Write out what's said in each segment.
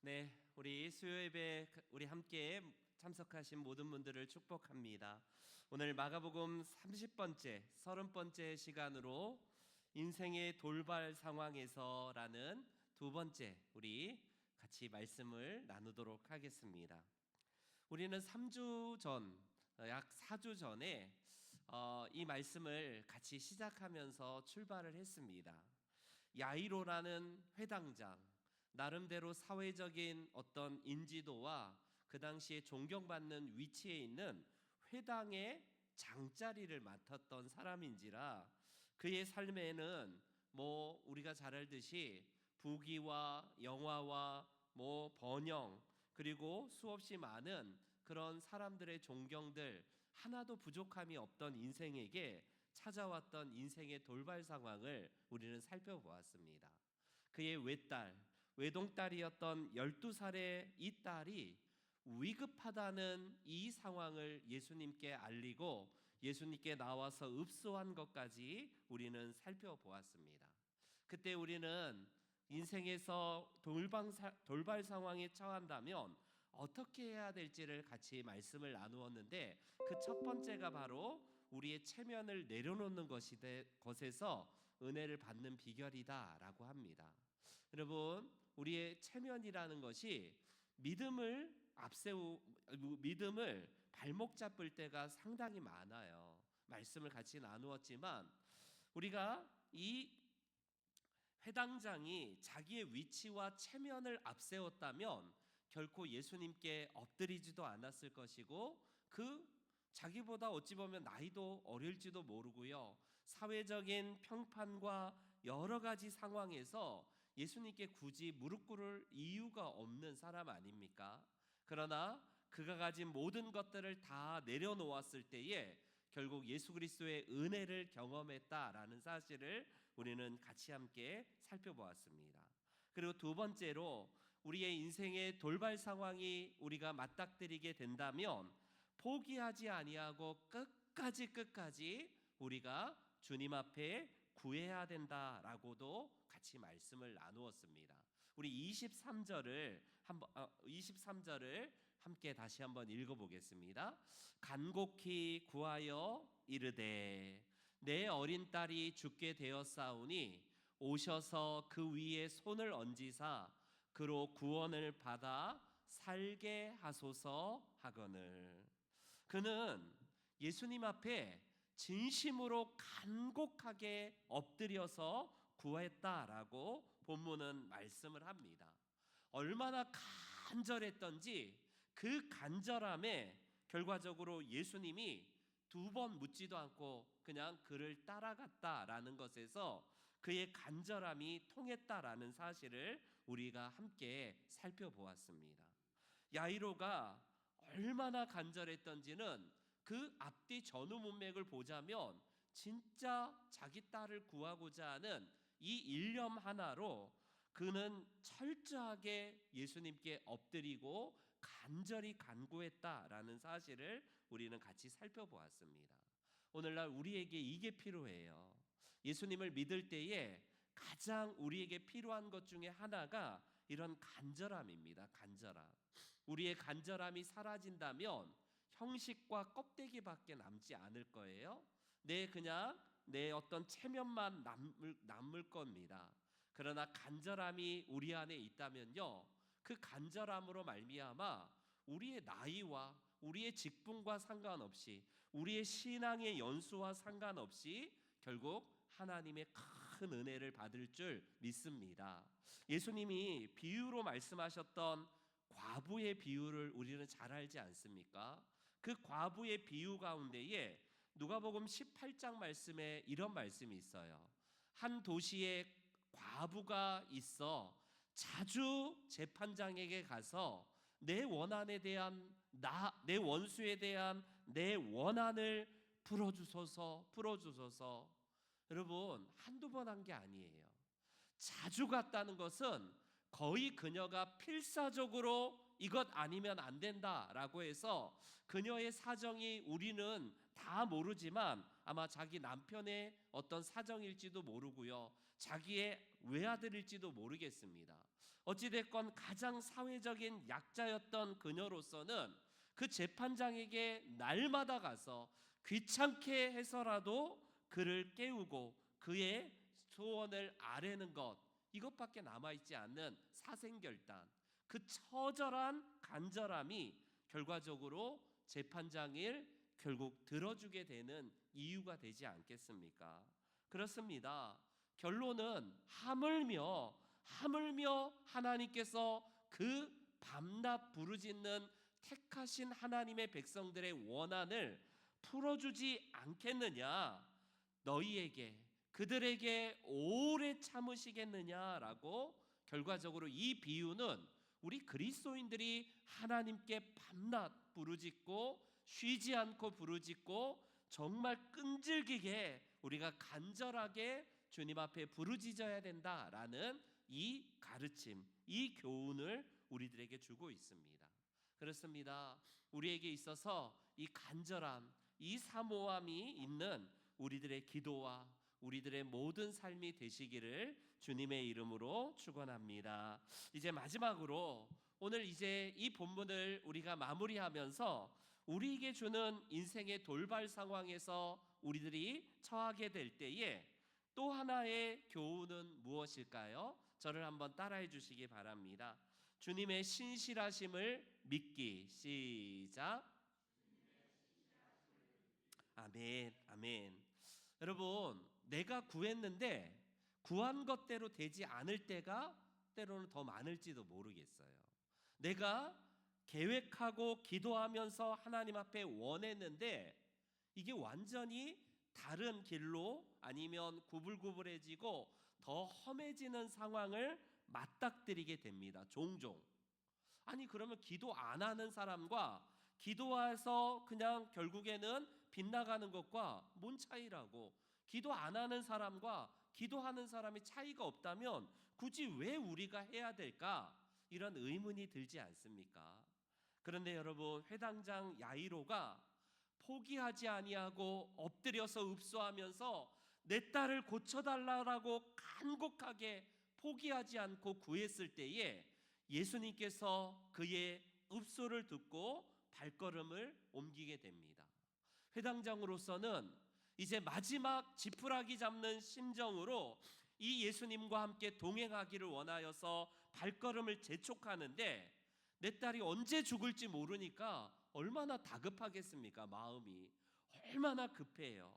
네, 우리 수요예배 우리 함께 참석하신 모든 분들을 축복합니다. 오늘 마가복음 30번째, 30번째 시간으로 인생의 돌발 상황에서라는 두 번째 우리 같이 말씀을 나누도록 하겠습니다. 우리는 3주 전, 약 4주 전에 이 말씀을 같이 시작하면서 출발을 했습니다. 야이로라는 회당장, 나름대로 사회적인 어떤 인지도와 그 당시에 존경받는 위치에 있는 회당의 장자리를 맡았던 사람인지라 그의 삶에는 우리가 잘 알듯이 부귀와 영화와 번영 그리고 수없이 많은 그런 사람들의 존경들 하나도 부족함이 없던 인생에게 찾아왔던 인생의 돌발 상황을 우리는 살펴보았습니다. 그의 외동딸이었던 12살의 이 딸이 위급하다는 이 상황을 예수님께 알리고 예수님께 나와서 읍소한 것까지 우리는 살펴보았습니다. 그때 우리는 인생에서 돌발 상황에 처한다면 어떻게 해야 될지를 같이 말씀을 나누었는데 그 첫 번째가 바로 우리의 체면을 내려놓는 것에서 은혜를 받는 비결이다라고 합니다. 여러분, 우리의 체면이라는 것이 믿음을 발목 잡을 때가 상당히 많아요. 말씀을 같이 나누었지만 우리가 이 회당장이 자기의 위치와 체면을 앞세웠다면 결코 예수님께 엎드리지도 않았을 것이고 자기보다 어찌 보면 나이도 어릴지도 모르고요. 사회적인 평판과 여러 가지 상황에서 예수님께 굳이 무릎 꿇을 이유가 없는 사람 아닙니까? 그러나 그가 가진 모든 것들을 다 내려놓았을 때에 결국 예수 그리스도의 은혜를 경험했다라는 사실을 우리는 같이 함께 살펴보았습니다. 그리고 두 번째로 우리의 인생의 돌발 상황이 우리가 맞닥뜨리게 된다면 포기하지 아니하고 끝까지 우리가 주님 앞에 구해야 된다라고도 같이 말씀을 나누었습니다. 우리 23절을 함께 다시 한번 읽어보겠습니다. 간곡히 구하여 이르되 내 어린 딸이 죽게 되었사오니 오셔서 그 위에 손을 얹으사 그로 구원을 받아 살게 하소서 하거늘. 그는 예수님 앞에 진심으로 간곡하게 엎드려서 구했다라고 본문은 말씀을 합니다. 얼마나 간절했던지 그 간절함에 결과적으로 예수님이 두 번 묻지도 않고 그냥 그를 따라갔다라는 것에서 그의 간절함이 통했다라는 사실을 우리가 함께 살펴보았습니다. 야이로가 얼마나 간절했던지는 그 앞뒤 전후 문맥을 보자면 진짜 자기 딸을 구하고자 하는 이 일념 하나로 그는 철저하게 예수님께 엎드리고 간절히 간구했다라는 사실을 우리는 같이 살펴보았습니다. 오늘날 우리에게 이게 필요해요. 예수님을 믿을 때에 가장 우리에게 필요한 것 중에 하나가 이런 간절함입니다. 간절함. 우리의 간절함이 사라진다면 형식과 껍데기밖에 남지 않을 거예요. 내 어떤 체면만 남을 겁니다. 그러나 간절함이 우리 안에 있다면요, 그 간절함으로 말미암아 우리의 나이와 우리의 직분과 상관없이 우리의 신앙의 연수와 상관없이 결국 하나님의 큰 은혜를 받을 줄 믿습니다. 예수님이 비유로 말씀하셨던 과부의 비유를 우리는 잘 알지 않습니까? 그 과부의 비유 가운데에 누가복음 18장 말씀에 이런 말씀이 있어요. 한 도시에 과부가 있어 자주 재판장에게 가서 내 원수에 대한 내 원한을 풀어주소서. 여러분, 한두 번 한 게 아니에요. 자주 갔다는 것은 거의 그녀가 필사적으로 이것 아니면 안 된다라고 해서 그녀의 사정이 우리는 다 모르지만 아마 자기 남편의 어떤 사정일지도 모르고요, 자기의 외아들일지도 모르겠습니다. 어찌됐건 가장 사회적인 약자였던 그녀로서는 그 재판장에게 날마다 가서 귀찮게 해서라도 그를 깨우고 그의 소원을 아뢰는 것, 이것밖에 남아있지 않는 사생결단, 그 처절한 간절함이 결과적으로 재판장을 결국 들어주게 되는 이유가 되지 않겠습니까? 그렇습니다. 결론은 하물며 하나님께서 그 밤낮 부르짖는 택하신 하나님의 백성들의 원한을 풀어주지 않겠느냐, 너희에게 그들에게 오래 참으시겠느냐라고 결과적으로 이 비유는 우리 그리스도인들이 하나님께 밤낮 부르짖고 쉬지 않고 부르짖고 정말 끈질기게 우리가 간절하게 주님 앞에 부르짖어야 된다라는 이 가르침, 이 교훈을 우리들에게 주고 있습니다. 그렇습니다. 우리에게 있어서 이 간절함, 이 사모함이 있는 우리들의 기도와 우리들의 모든 삶이 되시기를 주님의 이름으로 축원합니다. 이제 마지막으로 오늘 이제 이 본문을 우리가 마무리하면서 우리에게 주는 인생의 돌발 상황에서 우리들이 처하게 될 때에 또 하나의 교훈은 무엇일까요? 저를 한번 따라해 주시기 바랍니다. 주님의 신실하심을 믿기. 시작. 아멘, 아멘. 여러분, 내가 구했는데 구한 것대로 되지 않을 때가 때로는 더 많을지도 모르겠어요. 내가 계획하고 기도하면서 하나님 앞에 원했는데 이게 완전히 다른 길로 아니면 구불구불해지고 더 험해지는 상황을 맞닥뜨리게 됩니다. 종종. 아니 그러면 기도 안 하는 사람과 기도해서 그냥 결국에는 빗나가는 것과 뭔 차이라고, 기도 안 하는 사람과 기도하는 사람이 차이가 없다면 굳이 왜 우리가 해야 될까? 이런 의문이 들지 않습니까? 그런데 여러분, 회당장 야이로가 포기하지 아니하고 엎드려서 읍소하면서 내 딸을 고쳐달라고 간곡하게 포기하지 않고 구했을 때에 예수님께서 그의 읍소를 듣고 발걸음을 옮기게 됩니다. 회당장으로서는 이제 마지막 지푸라기 잡는 심정으로 이 예수님과 함께 동행하기를 원하여서 발걸음을 재촉하는데 내 딸이 언제 죽을지 모르니까 얼마나 다급하겠습니까? 마음이 얼마나 급해요.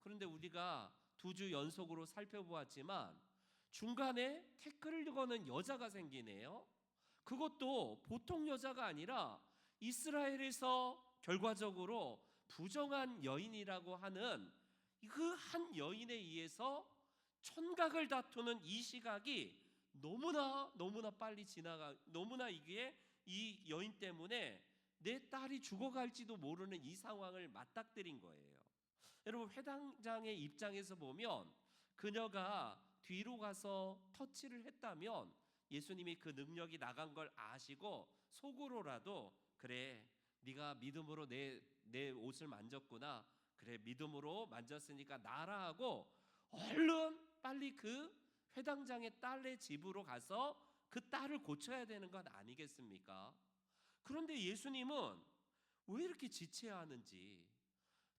그런데 우리가 2주 연속으로 살펴보았지만 중간에 태클을 거는 여자가 생기네요. 그것도 보통 여자가 아니라 이스라엘에서 결과적으로 부정한 여인이라고 하는 그 한 여인에 의해서 촌각을 다투는 이 시각이 너무나 빨리 너무나 이게 이 여인 때문에 내 딸이 죽어갈지도 모르는 이 상황을 맞닥뜨린 거예요. 여러분, 회당장의 입장에서 보면 그녀가 뒤로 가서 터치를 했다면 예수님이 그 능력이 나간 걸 아시고 속으로라도 그래, 네가 믿음으로 내 옷을 만졌구나, 그래 믿음으로 만졌으니까 나라 하고 얼른 빨리 그 회당장의 딸의 집으로 가서 그 딸을 고쳐야 되는 것 아니겠습니까? 그런데 예수님은 왜 이렇게 지체하는지,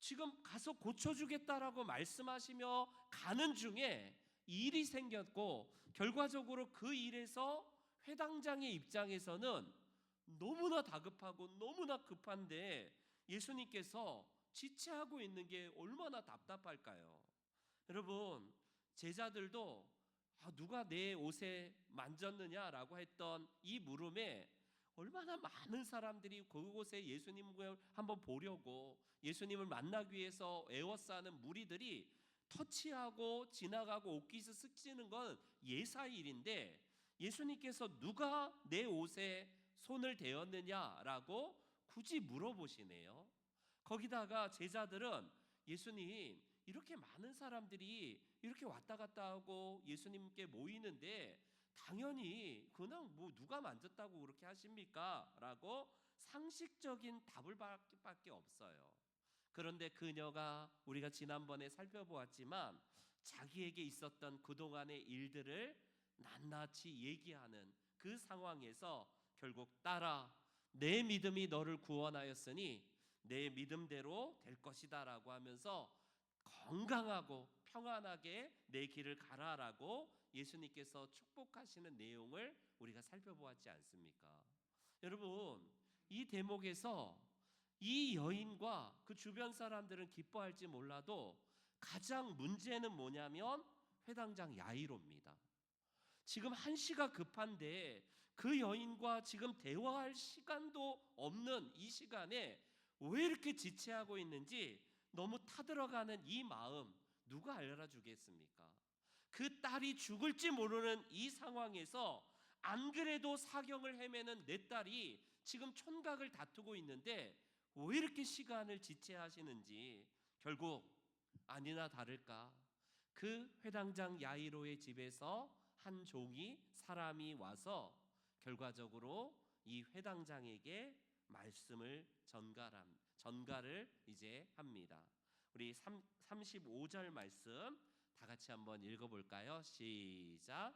지금 가서 고쳐주겠다라고 말씀하시며 가는 중에 일이 생겼고 결과적으로 그 일에서 회당장의 입장에서는 너무나 다급하고 너무나 급한데 예수님께서 지체하고 있는 게 얼마나 답답할까요? 여러분, 제자들도 누가 내 옷에 만졌느냐라고 했던 이 물음에 얼마나 많은 사람들이 그곳에 예수님을 한번 보려고 예수님을 만나기 위해서 에워싸는 무리들이 터치하고 지나가고 옷깃을 스치는 건 예사일인데 예수님께서 누가 내 옷에 손을 대었느냐라고 굳이 물어보시네요. 거기다가 제자들은 예수님, 이렇게 많은 사람들이 이렇게 왔다 갔다 하고 예수님께 모이는데 당연히 그냥 뭐 누가 만졌다고 그렇게 하십니까? 라고 상식적인 답을 밖에 없어요. 그런데 그녀가 우리가 지난번에 살펴보았지만 자기에게 있었던 그동안의 일들을 낱낱이 얘기하는 그 상황에서 결국 딸아, 내 믿음이 너를 구원하였으니 내 믿음대로 될 것이다 라고 하면서 건강하고 평안하게 내 길을 가라라고 예수님께서 축복하시는 내용을 우리가 살펴보았지 않습니까? 여러분, 이 대목에서 이 여인과 그 주변 사람들은 기뻐할지 몰라도 가장 문제는 뭐냐면 회당장 야이로입니다. 지금 한시가 급한데 그 여인과 지금 대화할 시간도 없는 이 시간에 왜 이렇게 지체하고 있는지 너무 타들어가는 이 마음 누가 알아주겠습니까? 그 딸이 죽을지 모르는 이 상황에서 안 그래도 사경을 헤매는 내 딸이 지금 촌각을 다투고 있는데 왜 이렇게 시간을 지체하시는지 결국 아니나 다를까 그 회당장 야이로의 집에서 한 종이 사람이 와서 결과적으로 이 회당장에게 말씀을 전가를 이제 합니다. 우리 35절 말씀 다 같이 한번 읽어볼까요? 시작.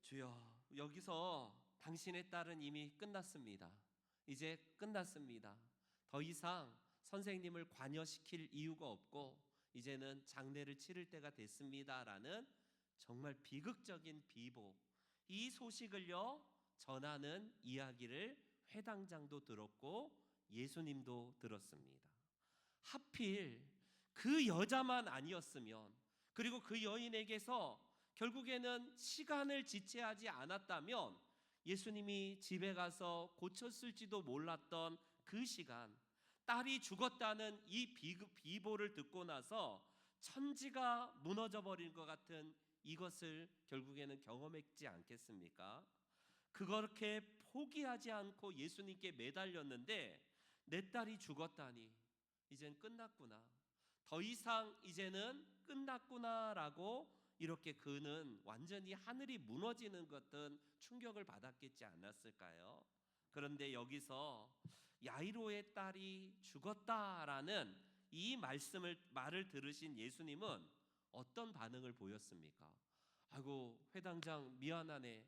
주여, 여기서 당신의 딸은 이미 끝났습니다. 이제 끝났습니다. 더 이상 선생님을 관여시킬 이유가 없고 이제는 장례를 치를 때가 됐습니다라는 정말 비극적인 비보, 이 소식을요 전하는 이야기를 회당장도 들었고 예수님도 들었습니다. 하필 그 여자만 아니었으면, 그리고 그 여인에게서 결국에는 시간을 지체하지 않았다면 예수님이 집에 가서 고쳤을지도 몰랐던 그 시간, 딸이 죽었다는 이 비보를 듣고 나서 천지가 무너져 버릴 것 같은 이것을 결국에는 경험했지 않겠습니까? 그렇게 포기하지 않고 예수님께 매달렸는데 내 딸이 죽었다니 이젠 끝났구나, 더 이상 이제는 끝났구나라고 이렇게 그는 완전히 하늘이 무너지는 것은 충격을 받았겠지 않았을까요? 그런데 여기서 야이로의 딸이 죽었다라는 이 말을 들으신 예수님은 어떤 반응을 보였습니까? 아이고 회당장 미안하네,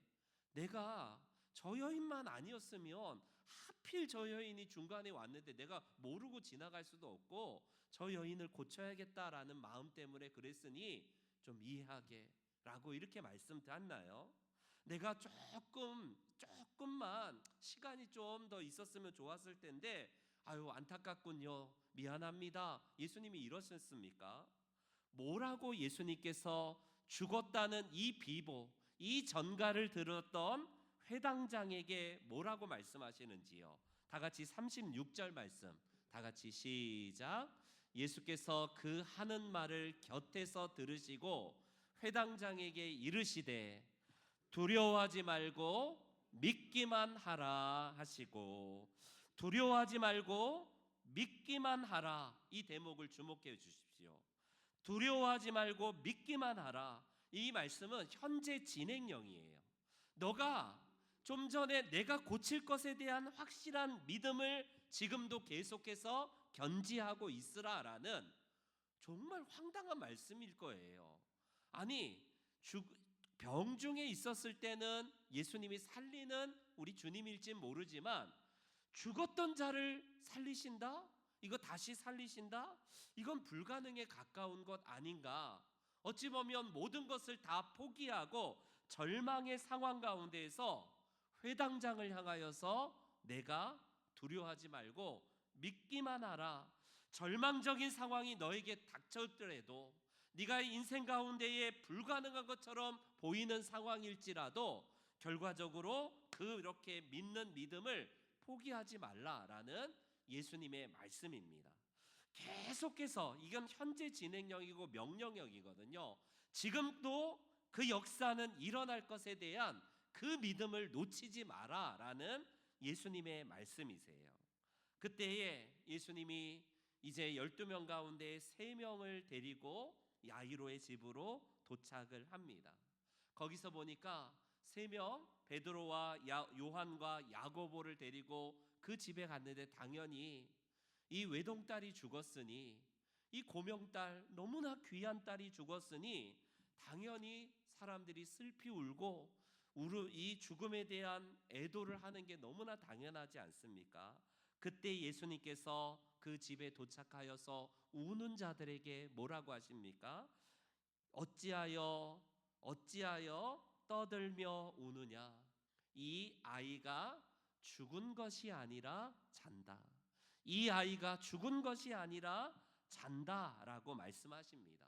내가 저 여인만 아니었으면 하필 저 여인이 중간에 왔는데 내가 모르고 지나갈 수도 없고 저 여인을 고쳐야겠다라는 마음 때문에 그랬으니 좀 이해하게 라고 이렇게 말씀드렸나요? 내가 조금만 시간이 좀 더 있었으면 좋았을 텐데 아유 안타깝군요, 미안합니다, 예수님이 이러셨습니까? 뭐라고 예수님께서 죽었다는 이 비보, 이 전가를 들었던 회당장에게 뭐라고 말씀하시는지요? 다 같이 36절 말씀 다 같이 시작. 예수께서 그 하는 말을 곁에서 들으시고 회당장에게 이르시되 두려워하지 말고 믿기만 하라 하시고, 두려워하지 말고 믿기만 하라, 이 대목을 주목해 주십시오. 두려워하지 말고 믿기만 하라, 이 말씀은 현재 진행형이에요. 너가 좀 전에 내가 고칠 것에 대한 확실한 믿음을 지금도 계속해서 견지하고 있으라라는 정말 황당한 말씀일 거예요. 아니 병중에 있었을 때는 예수님이 살리는 우리 주님일진 모르지만 죽었던 자를 살리신다? 이거 다시 살리신다? 이건 불가능에 가까운 것 아닌가? 어찌 보면 모든 것을 다 포기하고 절망의 상황 가운데에서 회당장을 향하여서 내가 두려워하지 말고 믿기만 하라, 절망적인 상황이 너에게 닥쳤더라도, 네가 인생 가운데에 불가능한 것처럼 보이는 상황일지라도 결과적으로 그렇게 믿는 믿음을 포기하지 말라라는 예수님의 말씀입니다. 계속해서 이건 현재 진행형이고 명령형이거든요. 지금도 그 역사는 일어날 것에 대한 그 믿음을 놓치지 마라라는 예수님의 말씀이세요. 그때에 예수님이 이제 12명 가운데 3명을 데리고 야이로의 집으로 도착을 합니다. 거기서 보니까 세 명 베드로와 요한과 야고보를 데리고 그 집에 갔는데 당연히 이 외동딸이 죽었으니, 이 고명딸 너무나 귀한 딸이 죽었으니 당연히 사람들이 슬피 울고 이 죽음에 대한 애도를 하는 게 너무나 당연하지 않습니까? 그때 예수님께서 그 집에 도착하여서 우는 자들에게 뭐라고 하십니까? 어찌하여 떠들며 우느냐? 이 아이가 죽은 것이 아니라 잔다. 이 아이가 죽은 것이 아니라 잔다라고 말씀하십니다.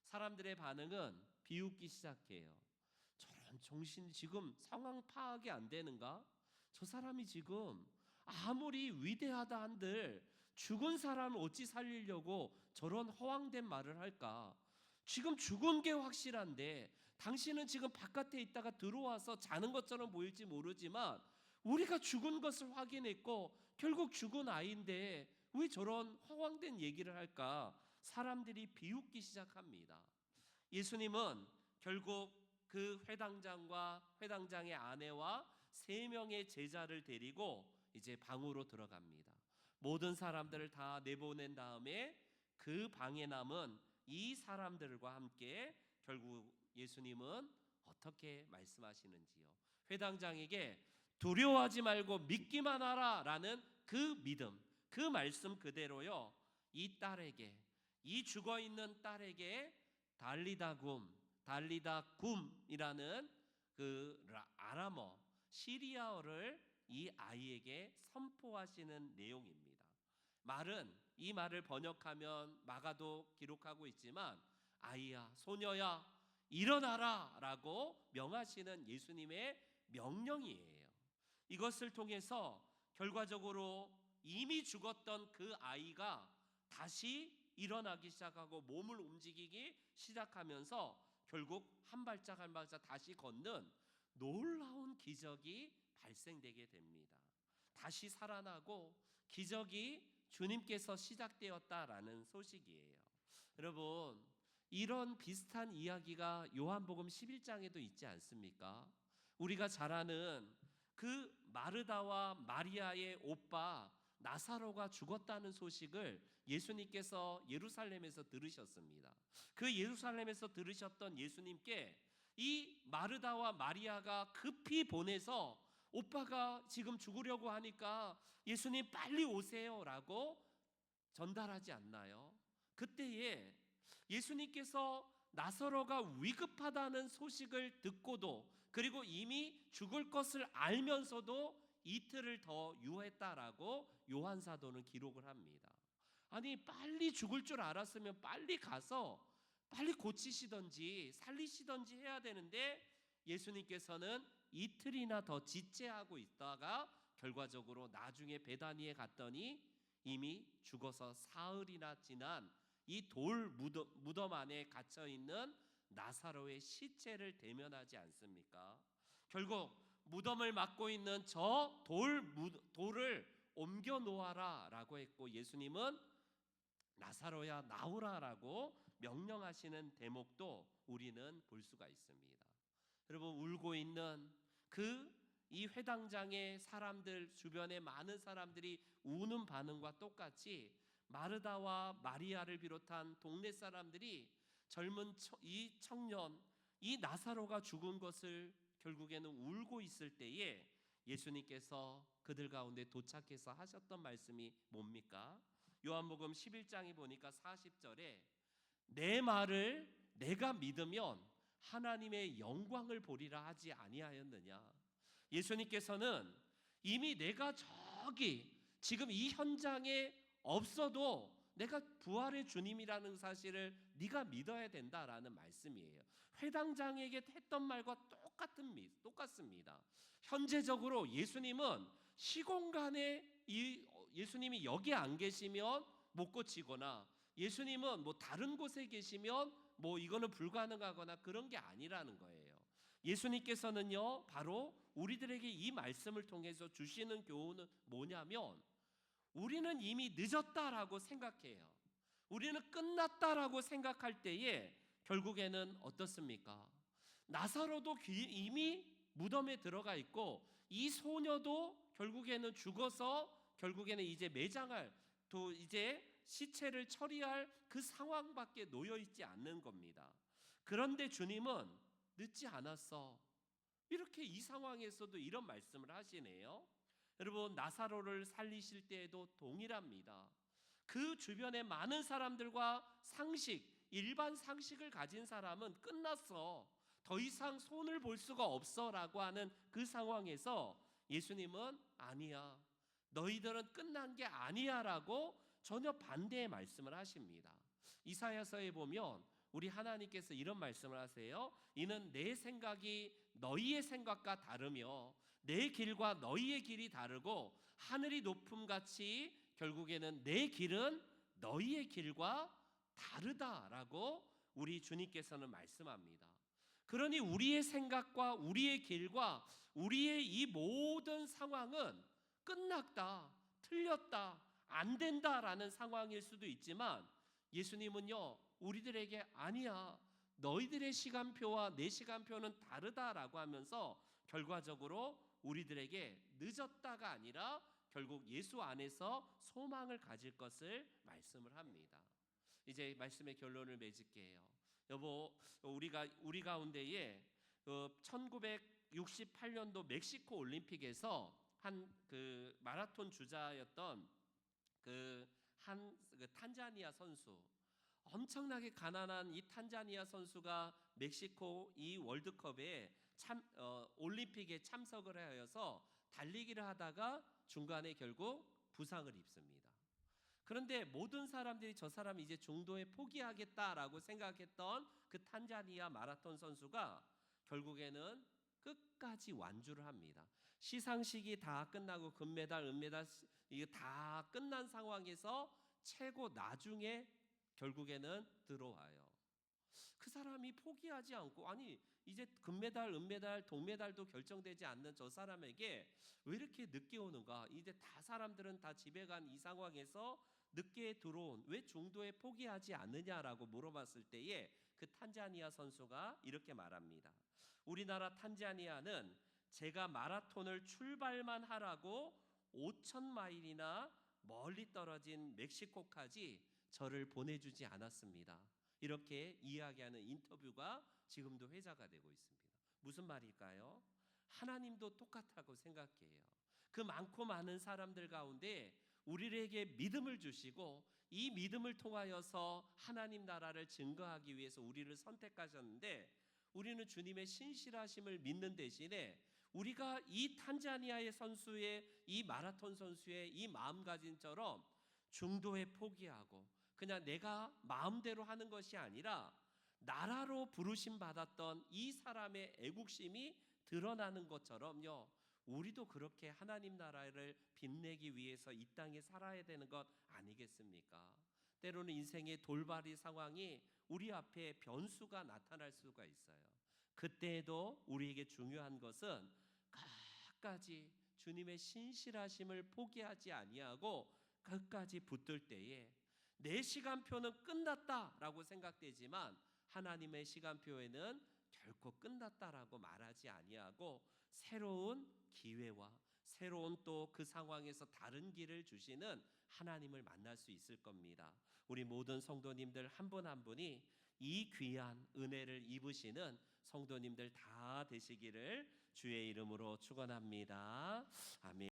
사람들의 반응은 비웃기 시작해요. 저런 정신, 지금 상황 파악이 안 되는가? 저 사람이 지금 아무리 위대하다 한들 죽은 사람을 어찌 살리려고 저런 허황된 말을 할까? 지금 죽은 게 확실한데 당신은 지금 바깥에 있다가 들어와서 자는 것처럼 보일지 모르지만 우리가 죽은 것을 확인했고 결국 죽은 아이인데 왜 저런 허황된 얘기를 할까? 사람들이 비웃기 시작합니다. 예수님은 결국 그 회당장과 회당장의 아내와 세 명의 제자를 데리고 이제 방으로 들어갑니다. 모든 사람들을 다 내보낸 다음에 그 방에 남은 이 사람들과 함께 결국 예수님은 어떻게 말씀하시는지요? 회당장에게 두려워하지 말고 믿기만 하라 라는 그 믿음, 그 말씀 그대로요, 이 딸에게, 이 죽어있는 딸에게 달리다굼이라는 그 아람어 시리아어를 이 아이에게 선포하시는 내용입니다. 이 말을 번역하면 마가도 기록하고 있지만 아이야, 소녀야, 일어나라 라고 명하시는 예수님의 명령이에요. 이것을 통해서 결과적으로 이미 죽었던 그 아이가 다시 일어나기 시작하고 몸을 움직이기 시작하면서 결국 한 발짝 한 발짝 다시 걷는 놀라운 기적이 발생되게 됩니다. 다시 살아나고 기적이 주님께서 시작되었다라는 소식이에요. 여러분, 이런 비슷한 이야기가 요한복음 11장에도 있지 않습니까? 우리가 잘 아는 그 마르다와 마리아의 오빠 나사로가 죽었다는 소식을 예수님께서 예루살렘에서 들으셨습니다. 그 예루살렘에서 들으셨던 예수님께 이 마르다와 마리아가 급히 보내서 오빠가 지금 죽으려고 하니까 예수님 빨리 오세요 라고 전달하지 않나요? 그때에 예수님께서 나사로가 위급하다는 소식을 듣고도, 그리고 이미 죽을 것을 알면서도 이틀을 더 유했다라고 요한사도는 기록을 합니다. 아니, 빨리 죽을 줄 알았으면 빨리 가서 빨리 고치시던지 살리시던지 해야 되는데 예수님께서는 이틀이나 더 지체하고 있다가 결과적으로 나중에 베다니에 갔더니 이미 죽어서 사흘이나 지난 이 돌 무덤 안에 갇혀 있는 나사로의 시체를 대면하지 않습니까? 결국 무덤을 막고 있는 저 돌을 옮겨 놓아라 라고 했고, 예수님은 나사로야 나오라 라고 명령하시는 대목도 우리는 볼 수가 있습니다. 여러분, 울고 있는 이 회당장의 사람들, 주변에 많은 사람들이 우는 반응과 똑같이 마르다와 마리아를 비롯한 동네 사람들이 젊은 이 청년, 이 나사로가 죽은 것을 결국에는 울고 있을 때에 예수님께서 그들 가운데 도착해서 하셨던 말씀이 뭡니까? 요한복음 11장에 보니까 40절에 내 말을 내가 믿으면 하나님의 영광을 보리라 하지 아니하였느냐? 예수님께서는 이미 내가 저기 지금 이 현장에 없어도 내가 부활의 주님이라는 사실을 네가 믿어야 된다라는 말씀이에요. 회당장에게 했던 말과 똑같습니다. 현재적으로 예수님은 시공간에 예수님이 여기 안 계시면 못 고치거나 예수님은 뭐 다른 곳에 계시면 뭐 이거는 불가능하거나 그런 게 아니라는 거예요. 예수님께서는요, 바로 우리들에게 이 말씀을 통해서 주시는 교훈은 뭐냐면, 우리는 이미 늦었다라고 생각해요. 우리는 끝났다라고 생각할 때에 결국에는 어떻습니까? 나사로도 이미 무덤에 들어가 있고 이 소녀도 결국에는 죽어서 결국에는 이제 매장할 또 이제 시체를 처리할 그 상황밖에 놓여 있지 않는 겁니다. 그런데 주님은 늦지 않았어. 이렇게 이 상황에서도 이런 말씀을 하시네요. 여러분, 나사로를 살리실 때에도 동일합니다. 그 주변에 많은 사람들과 일반 상식을 가진 사람은 끝났어. 더 이상 손을 볼 수가 없어라고 하는 그 상황에서 예수님은 아니야. 너희들은 끝난 게 아니야라고 전혀 반대의 말씀을 하십니다. 이사야서에 보면 우리 하나님께서 이런 말씀을 하세요. 이는 내 생각이 너희의 생각과 다르며 내 길과 너희의 길이 다르고 하늘이 높음 같이 결국에는 내 길은 너희의 길과 다르다라고 우리 주님께서는 말씀합니다. 그러니 우리의 생각과 우리의 길과 우리의 이 모든 상황은 끝났다, 틀렸다, 안 된다라는 상황일 수도 있지만 예수님은요, 우리들에게 아니야, 너희들의 시간표와 내 시간표는 다르다라고 하면서 결과적으로 우리들에게 늦었다가 아니라 결국 예수 안에서 소망을 가질 것을 말씀을 합니다. 이제 말씀의 결론을 맺을게요. 여보, 우리 가운데에 1968년도 멕시코 올림픽에서 한 그 마라톤 주자였던 그 탄자니아 선수, 엄청나게 가난한 이 탄자니아 선수가 멕시코 이 월드컵에 올림픽에 참석을 하여서 달리기를 하다가 중간에 결국 부상을 입습니다. 그런데 모든 사람들이 저 사람이 이제 중도에 포기하겠다라고 생각했던 그 탄자니아 마라톤 선수가 결국에는 끝까지 완주를 합니다. 시상식이 다 끝나고 금메달, 은메달 이게 다 끝난 상황에서 최고 나중에 결국에는 들어와요. 그 사람이 포기하지 않고, 아니 이제 금메달, 은메달, 동메달도 결정되지 않는 저 사람에게 왜 이렇게 늦게 오는가? 이제 다 사람들은 다 집에 간 이 상황에서 늦게 들어온, 왜 중도에 포기하지 않느냐라고 물어봤을 때에 그 탄자니아 선수가 이렇게 말합니다. 우리나라 탄자니아는 제가 마라톤을 출발만 하라고 5,000마일이나 멀리 떨어진 멕시코까지 저를 보내주지 않았습니다. 이렇게 이야기하는 인터뷰가 지금도 회자가 되고 있습니다. 무슨 말일까요? 하나님도 똑같다고 생각해요. 그 많고 많은 사람들 가운데 우리에게 믿음을 주시고 이 믿음을 통하여서 하나님 나라를 증거하기 위해서 우리를 선택하셨는데, 우리는 주님의 신실하심을 믿는 대신에 우리가 이 탄자니아의 선수의, 이 마라톤 선수의 이 마음가짐처럼 중도에 포기하고 그냥 내가 마음대로 하는 것이 아니라 나라로 부르심 받았던 이 사람의 애국심이 드러나는 것처럼요, 우리도 그렇게 하나님 나라를 빛내기 위해서 이 땅에 살아야 되는 것 아니겠습니까? 때로는 인생의 돌발이 상황이 우리 앞에 변수가 나타날 수가 있어요. 그때에도 우리에게 중요한 것은 끝까지 주님의 신실하심을 포기하지 아니하고 끝까지 붙들 때에 내 시간표는 끝났다라고 생각되지만 하나님의 시간표에는 결코 끝났다라고 말하지 아니하고 새로운 기회와 새로운 또 그 상황에서 다른 길을 주시는 하나님을 만날 수 있을 겁니다. 우리 모든 성도님들 한 분 한 분이 이 귀한 은혜를 입으시는 성도님들 다 되시기를 주의 이름으로 축원합니다. 아멘.